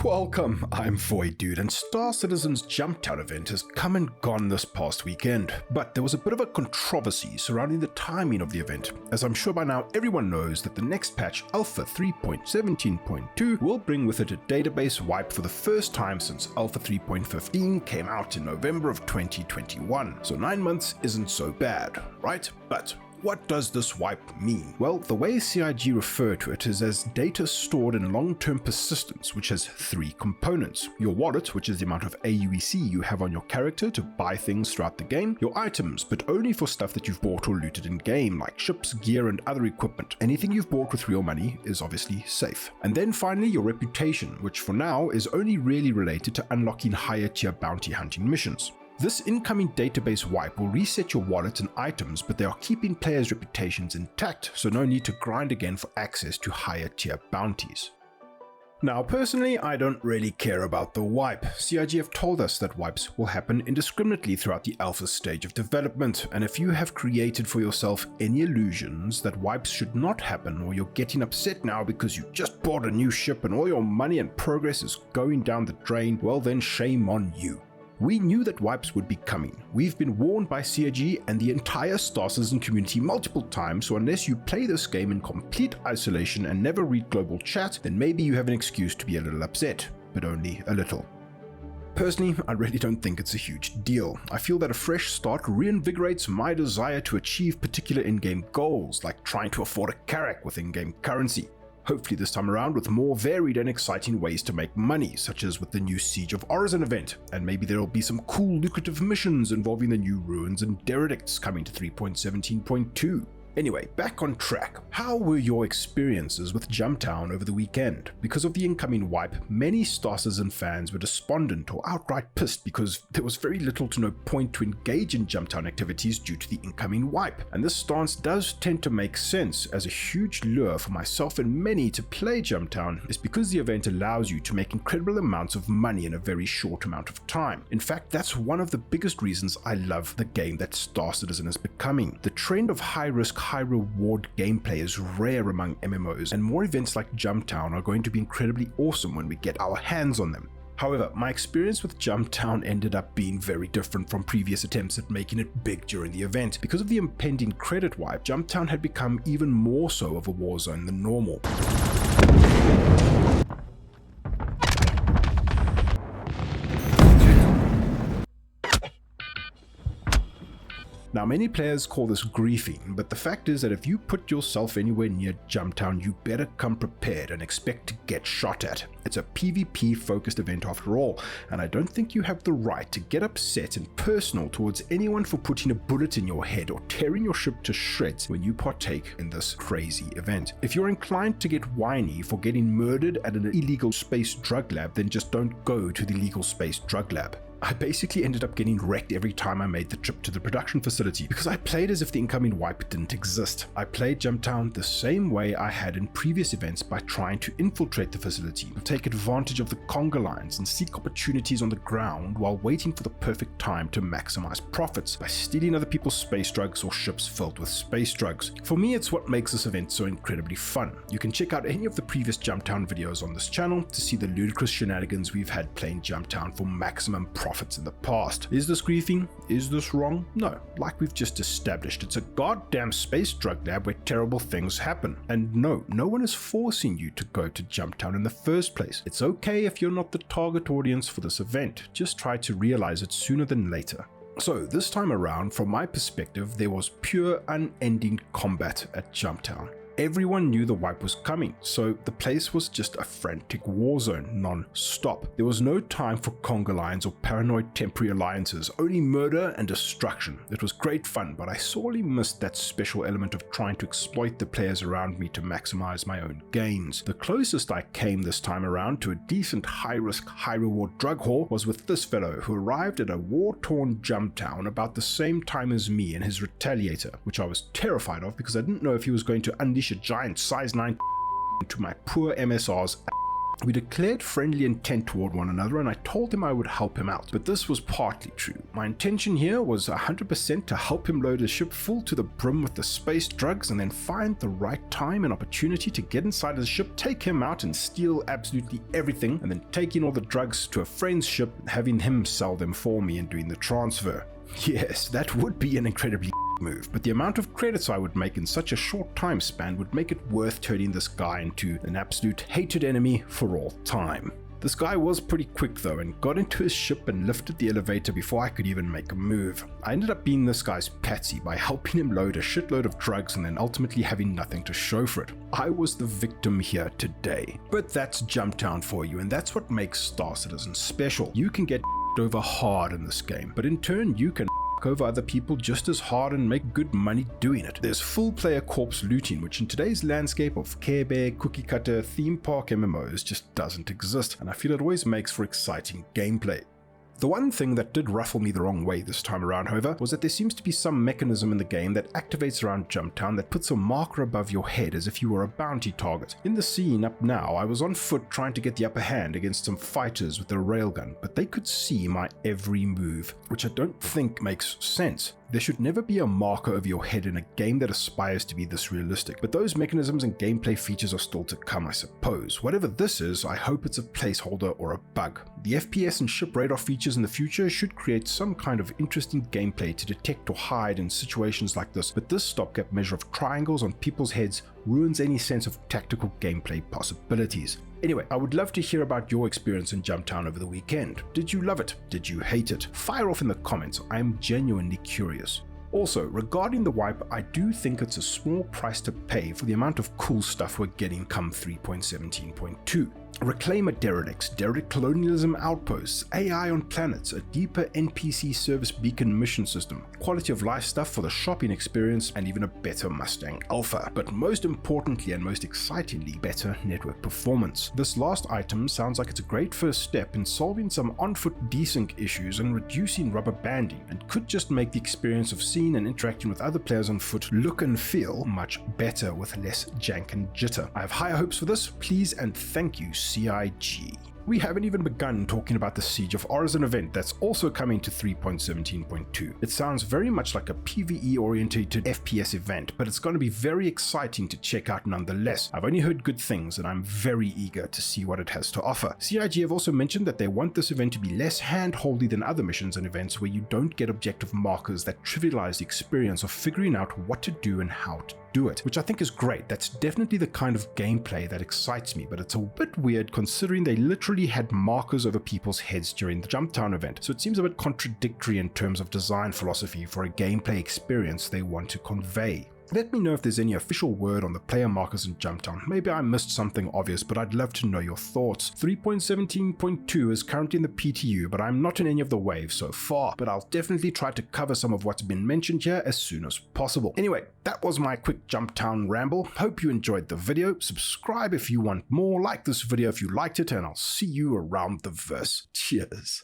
Welcome, I'm Void Dude, and Star Citizen's Jumptown event has come and gone this past weekend, but there was a bit of a controversy surrounding the timing of the event, as I'm sure by now everyone knows that the next patch, Alpha 3.17.2, will bring with it a database wipe for the first time since Alpha 3.15 came out in November of 2021, so 9 months isn't so bad, right? But what does this wipe mean? Well, the way CIG refer to it is as data stored in long-term persistence, which has 3 components. Your wallet, which is the amount of AUEC you have on your character to buy things throughout the game. Your items, but only for stuff that you've bought or looted in game, like ships, gear, and other equipment. Anything you've bought with real money is obviously safe. And then finally, your reputation, which for now is only really related to unlocking higher tier bounty hunting missions. This incoming database wipe will reset your wallet and items, but they are keeping players' reputations intact, so no need to grind again for access to higher tier bounties. Now personally, I don't really care about the wipe. CIG have told us that wipes will happen indiscriminately throughout the alpha stage of development, and if you have created for yourself any illusions that wipes should not happen, or you're getting upset now because you just bought a new ship and all your money and progress is going down the drain, well then shame on you. We knew that wipes would be coming. We've been warned by CIG and the entire Star Citizen community multiple times, so unless you play this game in complete isolation and never read global chat, then maybe you have an excuse to be a little upset, but only a little. Personally, I really don't think it's a huge deal. I feel that a fresh start reinvigorates my desire to achieve particular in-game goals, like trying to afford a carrack with in-game currency. Hopefully this time around with more varied and exciting ways to make money, such as with the new Siege of Orison event, and maybe there'll be some cool lucrative missions involving the new ruins and derelicts coming to 3.17.2. Anyway, back on track. How were your experiences with Jumptown over the weekend? Because of the incoming wipe, many Star Citizen fans were despondent or outright pissed because there was very little to no point to engage in Jumptown activities due to the incoming wipe. And this stance does tend to make sense, as a huge lure for myself and many to play Jumptown is because the event allows you to make incredible amounts of money in a very short amount of time. In fact, that's one of the biggest reasons I love the game that Star Citizen is becoming. The trend of high risk, high reward gameplay is rare among MMOs, and more events like Jumptown are going to be incredibly awesome when we get our hands on them. However, my experience with Jumptown ended up being very different from previous attempts at making it big during the event. Because of the impending credit wipe, Jumptown had become even more so of a war zone than normal. Now, many players call this griefing, but the fact is that if you put yourself anywhere near Jumptown, you better come prepared and expect to get shot at. It's a PvP focused event after all, and I don't think you have the right to get upset and personal towards anyone for putting a bullet in your head or tearing your ship to shreds when you partake in this crazy event. If you're inclined to get whiny for getting murdered at an illegal space drug lab, then just don't go to the illegal space drug lab. I basically ended up getting wrecked every time I made the trip to the production facility because I played as if the incoming wipe didn't exist. I played Jumptown the same way I had in previous events by trying to infiltrate the facility, take advantage of the conga lines and seek opportunities on the ground while waiting for the perfect time to maximize profits by stealing other people's space drugs or ships filled with space drugs. For me, it's what makes this event so incredibly fun. You can check out any of the previous Jumptown videos on this channel to see the ludicrous shenanigans we've had playing Jumptown for maximum profits in the past. Is this griefing? Is this wrong? No. Like we've just established, it's a goddamn space drug lab where terrible things happen. And no one is forcing you to go to Jumptown in the first place. It's okay if you're not the target audience for this event. Just try to realize it sooner than later. So this time around, from my perspective, there was pure unending combat at Jumptown. Everyone knew the wipe was coming, so the place was just a frantic war zone non-stop. There was no time for conga lines or paranoid temporary alliances, only murder and destruction. It was great fun, but I sorely missed that special element of trying to exploit the players around me to maximize my own gains. The closest I came this time around to a decent high-risk, high-reward drug haul was with this fellow who arrived at a war-torn Jumptown about the same time as me and his retaliator, which I was terrified of because I didn't know if he was going to unleash a giant size 9 into my poor MSR's We declared friendly intent toward one another and I told him I would help him out, but this was partly true. My intention here was 100% to help him load his ship full to the brim with the space drugs and then find the right time and opportunity to get inside his ship, take him out and steal absolutely everything, and then taking all the drugs to a friend's ship, having him sell them for me and doing the transfer. Yes, that would be an incredibly move, but the amount of credits I would make in such a short time span would make it worth turning this guy into an absolute hated enemy for all time. This guy was pretty quick though and got into his ship and lifted the elevator before I could even make a move. I ended up being this guy's patsy by helping him load a shitload of drugs and then ultimately having nothing to show for it. I was the victim here today. But that's Jumptown for you, and that's what makes Star Citizen special. You can get over hard in this game, but in turn you can over other people just as hard and make good money doing it. There's full player corpse looting, which in today's landscape of Care Bear, cookie cutter, theme park MMOs just doesn't exist, and I feel it always makes for exciting gameplay. The one thing that did ruffle me the wrong way this time around, however, was that there seems to be some mechanism in the game that activates around Jumptown that puts a marker above your head as if you were a bounty target. In the scene up now, I was on foot trying to get the upper hand against some fighters with a railgun, but they could see my every move, which I don't think makes sense. There should never be a marker over your head in a game that aspires to be this realistic, but those mechanisms and gameplay features are still to come, I suppose. Whatever this is, I hope it's a placeholder or a bug. The FPS and ship radar features in the future should create some kind of interesting gameplay to detect or hide in situations like this, but this stopgap measure of triangles on people's heads ruins any sense of tactical gameplay possibilities. Anyway, I would love to hear about your experience in Jumptown over the weekend. Did you love it? Did you hate it? Fire off in the comments, I am genuinely curious. Also, regarding the wipe, I do think it's a small price to pay for the amount of cool stuff we're getting come 3.17.2. Reclaimer derelicts, derelict colonialism outposts, AI on planets, a deeper NPC service beacon mission system, quality of life stuff for the shopping experience, and even a better Mustang Alpha. But most importantly and most excitingly, better network performance. This last item sounds like it's a great first step in solving some on-foot desync issues and reducing rubber banding, and could just make the experience of seeing and interacting with other players on foot look and feel much better with less jank and jitter. I have higher hopes for this. Please and thank you, CIG. We haven't even begun talking about the Siege of Orison event that's also coming to 3.17.2. It sounds very much like a PvE orientated FPS event, but it's going to be very exciting to check out nonetheless. I've only heard good things and I'm very eager to see what it has to offer. CIG have also mentioned that they want this event to be less hand-holdy than other missions and events where you don't get objective markers that trivialize the experience of figuring out what to do and how to do it, which I think is great. That's definitely the kind of gameplay that excites me, but it's a bit weird considering they literally had markers over people's heads during the Jumptown event, so it seems a bit contradictory in terms of design philosophy for a gameplay experience they want to convey. Let me know if there's any official word on the player markers in Jumptown. Maybe I missed something obvious, but I'd love to know your thoughts. 3.17.2 is currently in the PTU, but I'm not in any of the waves so far, but I'll definitely try to cover some of what's been mentioned here as soon as possible. Anyway, that was my quick Jumptown ramble. Hope you enjoyed the video. Subscribe if you want more, like this video if you liked it, and I'll see you around the verse. Cheers.